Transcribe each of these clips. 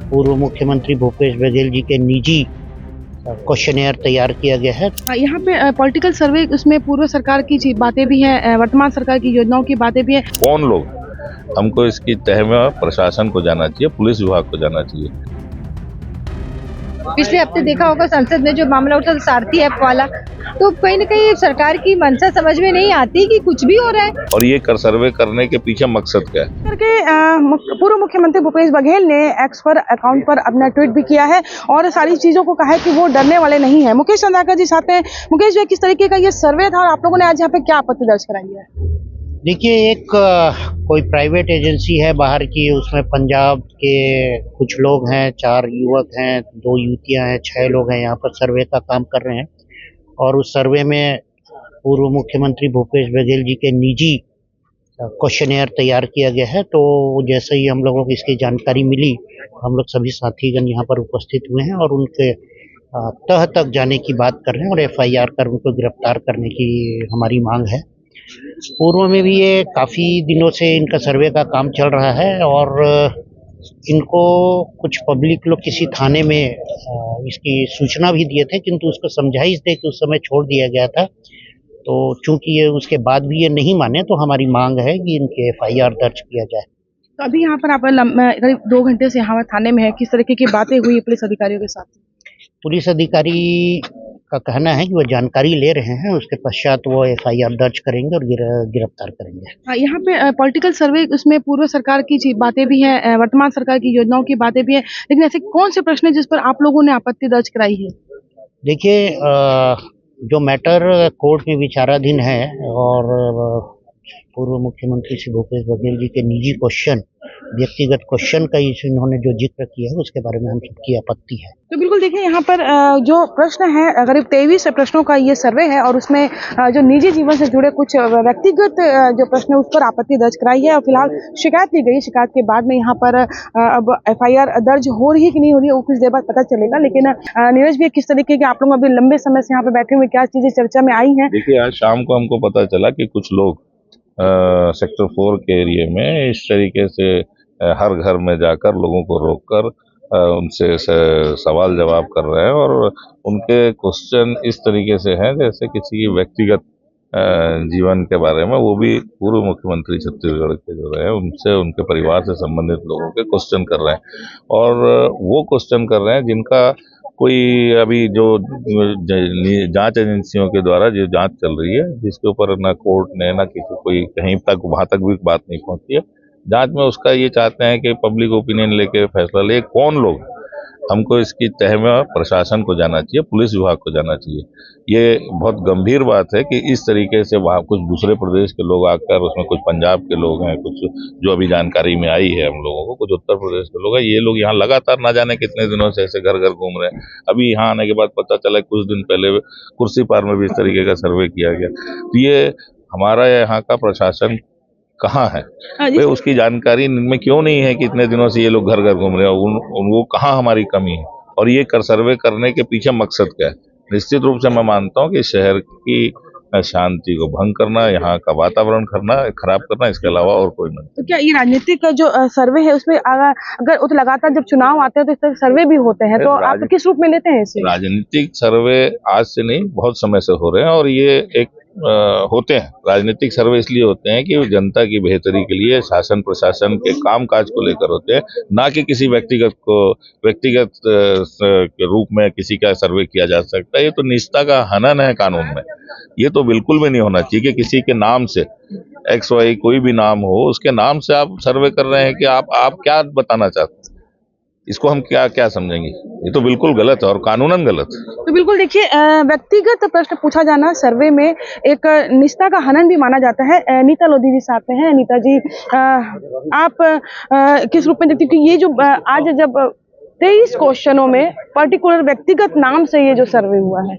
पूर्व मुख्यमंत्री भूपेश बघेल जी के निजी क्वेश्चनेयर तैयार किया गया है। यहाँ पे पॉलिटिकल सर्वे, उसमें पूर्व सरकार की बातें भी हैं, वर्तमान सरकार की योजनाओं की बातें भी हैं। कौन लोग, हमको इसकी तह में प्रशासन को जाना चाहिए, पुलिस विभाग को जाना चाहिए। पिछले हफ्ते देखा होगा संसद में जो मामला उठा सारथी ऐप वाला, तो कहीं न कहीं सरकार की मंशा समझ में नहीं आती कि कुछ भी हो रहा है। और ये सर्वे करने के पीछे मकसद क्या है? करके पूर्व मुख्यमंत्री भूपेश बघेल ने एक्स पर अकाउंट पर अपना ट्वीट भी किया है और सारी चीजों को कहा है कि वो डरने वाले नहीं है। मुकेश चंद्राकर जी साथ में। मुकेश जी, किस तरीके का ये सर्वे था और आप लोगों ने आज यहाँ पे क्या आपत्ति दर्ज कराई है? देखिए, एक कोई प्राइवेट एजेंसी है बाहर की, उसमें पंजाब के कुछ लोग हैं, 4 युवक हैं, 2 युवतियां हैं, 6 लोग हैं, यहाँ पर सर्वे का काम कर रहे हैं। और उस सर्वे में पूर्व मुख्यमंत्री भूपेश बघेल जी के निजी क्वेश्चनेयर तैयार किया गया है। तो जैसे ही हम लोगों को इसकी जानकारी मिली, हम लोग सभी साथीगण यहाँ पर उपस्थित हुए हैं और उनके तह तक जाने की बात कर रहे हैं और FIR कर उनको गिरफ्तार करने की हमारी मांग है। पूर्व में भी ये काफ़ी दिनों से इनका सर्वे का काम चल रहा है और इनको कुछ पब्लिक लोग किसी थाने में इसकी सूचना भी दिए थे, किंतु उसको समझाइश दे के उस समय छोड़ दिया गया था। तो चूंकि ये उसके बाद भी ये नहीं माने, तो हमारी मांग है कि इनके FIR दर्ज किया जाए। तो अभी यहाँ पर आप करीब 2 घंटे से यहाँ थाने में है, किस तरीके की बातें हुई पुलिस अधिकारियों के साथ? पुलिस अधिकारी का कहना है कि वो जानकारी ले रहे हैं, उसके पश्चात वो FIR दर्ज करेंगे और गिरफ्तार करेंगे। यहाँ पे पॉलिटिकल सर्वे, उसमें पूर्व सरकार की बातें भी हैं, वर्तमान सरकार की योजनाओं की बातें भी हैं, लेकिन ऐसे कौन से प्रश्न है जिस पर आप लोगों ने आपत्ति दर्ज कराई है? देखिए, जो मैटर कोर्ट में विचाराधीन है और पूर्व मुख्यमंत्री श्री भूपेश बघेल जी के निजी क्वेश्चन, व्यक्तिगत क्वेश्चन का इन्होंने जो जिक्र किया है, उसके बारे में हम सबकी आपत्ति है। तो बिल्कुल देखिए, यहाँ पर जो प्रश्न है, करीब 23 प्रश्नों का ये सर्वे है और उसमें जो निजी जीवन से जुड़े कुछ व्यक्तिगत जो प्रश्न है उस पर आपत्ति दर्ज कराई है और फिलहाल शिकायत दी गई। शिकायत के बाद में यहाँ पर अब FIR दर्ज हो रही है कि नहीं हो रही है, वो कुछ देर बाद पता चलेगा। लेकिन नीरज भी, किस तरीके के आप लोग अभी लंबे समय से यहाँ पे बैठे हुए, क्या चीजें चर्चा में आई है? देखिए, आज शाम को हमको पता चला कि कुछ लोग सेक्टर 4 के एरिया में इस तरीके से हर घर में जाकर लोगों को रोककर उनसे सवाल जवाब कर रहे हैं और उनके क्वेश्चन इस तरीके से हैं जैसे किसी व्यक्तिगत जीवन के बारे में, वो भी पूर्व मुख्यमंत्री छत्तीसगढ़ के जो रहे हैं उनसे, उनके परिवार से संबंधित लोगों के क्वेश्चन कर रहे हैं। और वो क्वेश्चन कर रहे हैं जिनका कोई अभी जो जांच एजेंसियों के द्वारा जो जांच चल रही है, जिसके ऊपर ना कोर्ट ने ना किसी कोई कहीं तक वहां तक भी बात नहीं पहुंची है जांच में, उसका ये चाहते हैं कि पब्लिक ओपिनियन लेके फैसला ले। कौन लोग, हमको इसकी तह में प्रशासन को जाना चाहिए, पुलिस विभाग को जाना चाहिए। ये बहुत गंभीर बात है कि इस तरीके से वहाँ कुछ दूसरे प्रदेश के लोग आकर, उसमें कुछ पंजाब के लोग हैं, कुछ जो अभी जानकारी में आई है हम लोगों को, कुछ उत्तर प्रदेश के लोग हैं, ये लोग यहाँ लगातार ना जाने कितने दिनों से ऐसे घर घर घूम रहे हैं। अभी यहाँ आने के बाद पता चला कुछ दिन पहले कुर्सी पार में भी इस तरीके का सर्वे किया गया। तो ये हमारा यहाँ का प्रशासन कहाँ है, वे उसकी जानकारी इनमें क्यों नहीं है कि इतने दिनों से ये लोग घर घर घूम रहे हैं, वो कहाँ हमारी कमी है और ये सर्वे करने के पीछे मकसद क्या है? निश्चित रूप से मैं मानता हूँ कि शहर की शांति को भंग करना, यहाँ का वातावरण खराब करना, इसके अलावा और कोई नहीं। तो क्या ये राजनीतिक का जो सर्वे है उसमें अगर लगातार जब चुनाव आते हैं तो इस तरह सर्वे भी होते हैं, तो आप किस रूप में लेते हैं इसे? राजनीतिक सर्वे आज से नहीं, बहुत समय से हो रहे हैं और ये एक होते हैं। राजनीतिक सर्वे इसलिए होते हैं कि जनता की बेहतरी के लिए, शासन प्रशासन के कामकाज को लेकर होते हैं, ना कि किसी व्यक्तिगत के रूप में किसी का सर्वे किया जा सकता है। ये तो निजता का हनन है कानून में, ये तो बिल्कुल भी नहीं होना चाहिए कि किसी के नाम से XY कोई भी नाम हो, उसके नाम से आप सर्वे कर रहे हैं कि आप क्या बताना चाहते हैं, इसको हम क्या समझेंगे? ये तो बिल्कुल गलत है और कानूनन गलत है। तो बिल्कुल देखिए, व्यक्तिगत प्रश्न पूछा जाना सर्वे में एक निष्ठा का हनन भी माना जाता है। नीता लोधी जी साथ में हैं। नीता जी, आप किस रूप में देखती हैं कि ये जो आज जब 23 क्वेश्चनों में पर्टिकुलर व्यक्तिगत नाम से ये जो सर्वे हुआ है?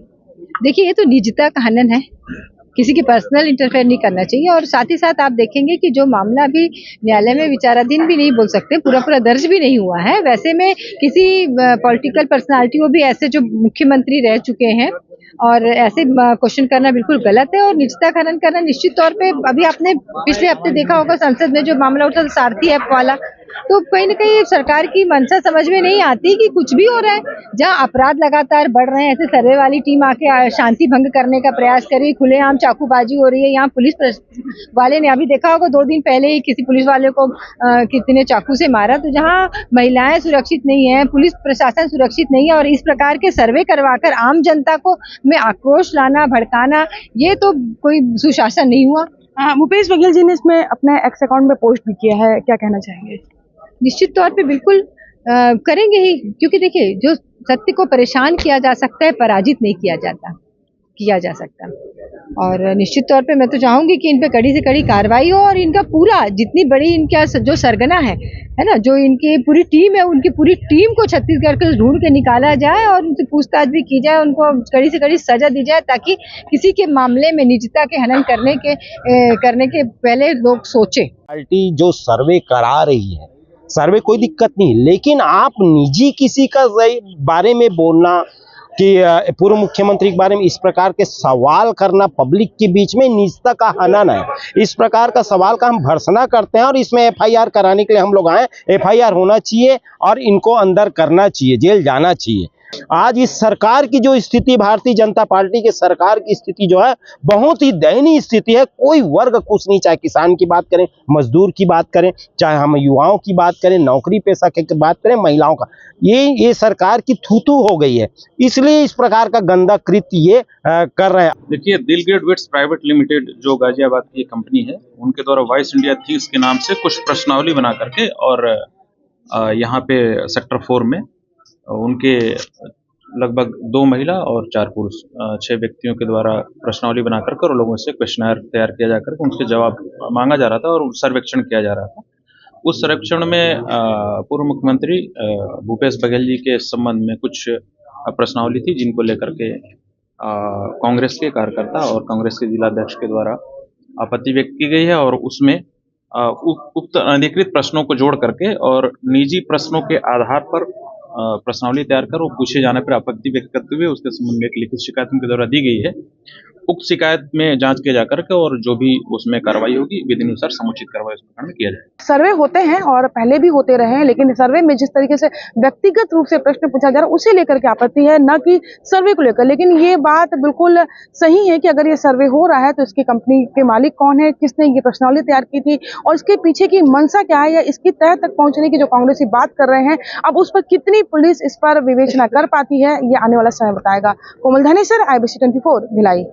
देखिए, ये तो निजता का हनन है, किसी की पर्सनल इंटरफेयर नहीं करना चाहिए। और साथ ही साथ आप देखेंगे कि जो मामला अभी न्यायालय में विचाराधीन भी नहीं बोल सकते, पूरा दर्ज भी नहीं हुआ है, वैसे में किसी पॉलिटिकल पर्सनालिटी, वो भी ऐसे जो मुख्यमंत्री रह चुके हैं, और ऐसे क्वेश्चन करना बिल्कुल गलत है और निजता का हनन करना निश्चित तौर पे। अभी आपने पिछले हफ्ते देखा होगा संसद में जो मामला उठा सारथी ऐप वाला, तो कहीं ना कहीं सरकार की मंशा समझ में नहीं आती कि कुछ भी हो रहा है। जहाँ अपराध लगातार बढ़ रहे हैं, ऐसे सर्वे वाली टीम आके शांति भंग करने का प्रयास करी, खुलेआम चाकूबाजी हो रही है। यहाँ पुलिस वाले ने अभी देखा होगा 2 दिन पहले ही किसी पुलिस वाले को कितने चाकू से मारा। तो जहाँ महिलाएं सुरक्षित नहीं है, पुलिस प्रशासन सुरक्षित नहीं है, और इस प्रकार के सर्वे करवाकर आम जनता को में आक्रोश लाना, भड़काना, ये तो कोई सुशासन नहीं हुआ। भूपेश बघेल जी ने इसमें अपने एक्स अकाउंट में पोस्ट भी किया है, क्या कहना चाहेंगे? निश्चित तौर पे बिल्कुल करेंगे ही, क्योंकि देखिए जो सत्य को परेशान किया जा सकता है, पराजित नहीं किया जा सकता। और निश्चित तौर पे मैं तो चाहूंगी कि इन पे कड़ी से कड़ी कार्रवाई हो, और इनका पूरा जितनी बड़ी इनका जो सरगना है ना, जो इनकी पूरी टीम है, उनकी पूरी टीम को छत्तीसगढ़ के ढूंढ के निकाला जाए और उनसे पूछताछ भी की जाए, उनको कड़ी से कड़ी सजा दी जाए, ताकि किसी के मामले में निजता के हनन करने के पहले लोग सोचे। पार्टी जो सर्वे करा रही है, सर्वे कोई दिक्कत नहीं, लेकिन आप निजी किसी का बारे में बोलना कि पूर्व मुख्यमंत्री के बारे में इस प्रकार के सवाल करना पब्लिक के बीच में निजता का हनन है। इस प्रकार का सवाल का हम भर्त्सना करते हैं और इसमें एफआईआर कराने के लिए हम लोग आए। एफआईआर होना चाहिए और इनको अंदर करना चाहिए, जेल जाना चाहिए। आज इस सरकार की जो स्थिति, भारतीय जनता पार्टी के सरकार की स्थिति जो है, बहुत ही दयनीय स्थिति है। कोई वर्ग खुश नहीं, चाहे किसान की बात करें, मजदूर की बात करें, चाहे हम युवाओं की बात करें, नौकरी पेशा की बात करें, महिलाओं का, ये सरकार की थूथू हो गई है। इसलिए इस प्रकार का गंदा कृत्य ये कर रहे हैं। देखिए, दिलगेट वेट्स प्राइवेट लिमिटेड जो गाजियाबाद की कंपनी है, उनके द्वारा वॉइस इंडिया थिंक्स के नाम से कुछ प्रश्नावली बना करके और यहाँ पे सेक्टर 4 में उनके लगभग 2 महिला और 4 पुरुष 6 व्यक्तियों के द्वारा प्रश्नावली बना करके और लोगों से क्वेश्चनर तैयार किया जाकर उनके जवाब मांगा जा रहा था और सर्वेक्षण किया जा रहा था। उस सर्वेक्षण में पूर्व मुख्यमंत्री भूपेश बघेल जी के संबंध में कुछ प्रश्नावली थी, जिनको लेकर के कांग्रेस के कार्यकर्ता और कांग्रेस के जिलाध्यक्ष के द्वारा आपत्ति व्यक्त की गई है, और उसमें उक्त अनधिकृत प्रश्नों को जोड़ करके और निजी प्रश्नों के आधार पर प्रश्नावली तैयार कर वो पूछे जाने पर आपत्ति व्यक्त करते हुए उसके संबंध में एक लिखित शिकायत उनके द्वारा दी गई है। उक्त शिकायत में जांच किया जाकर के और जो भी उसमें कार्रवाई होगी विधि अनुसार समुचित कार्रवाई उस प्रकार में किया जाए। सर्वे होते हैं और पहले भी होते रहे हैं, लेकिन सर्वे में जिस तरीके से व्यक्तिगत रूप से प्रश्न पूछा जा रहा है उसे लेकर के आपत्ति है, न कि सर्वे को लेकर। लेकिन ये बात बिल्कुल सही है कि अगर ये सर्वे हो रहा है तो इसकी कंपनी के मालिक कौन है, किसने ये प्रश्नावली तैयार की थी और इसके पीछे की मंशा क्या है, या इसकी तह तक पहुंचने की जो कांग्रेसी बात कर रहे हैं, अब उस पर कितनी पुलिस इस पर विवेचना कर पाती है, ये आने वाला समय बताएगा। कोमल धनेसर, IBC 24, भिलाई।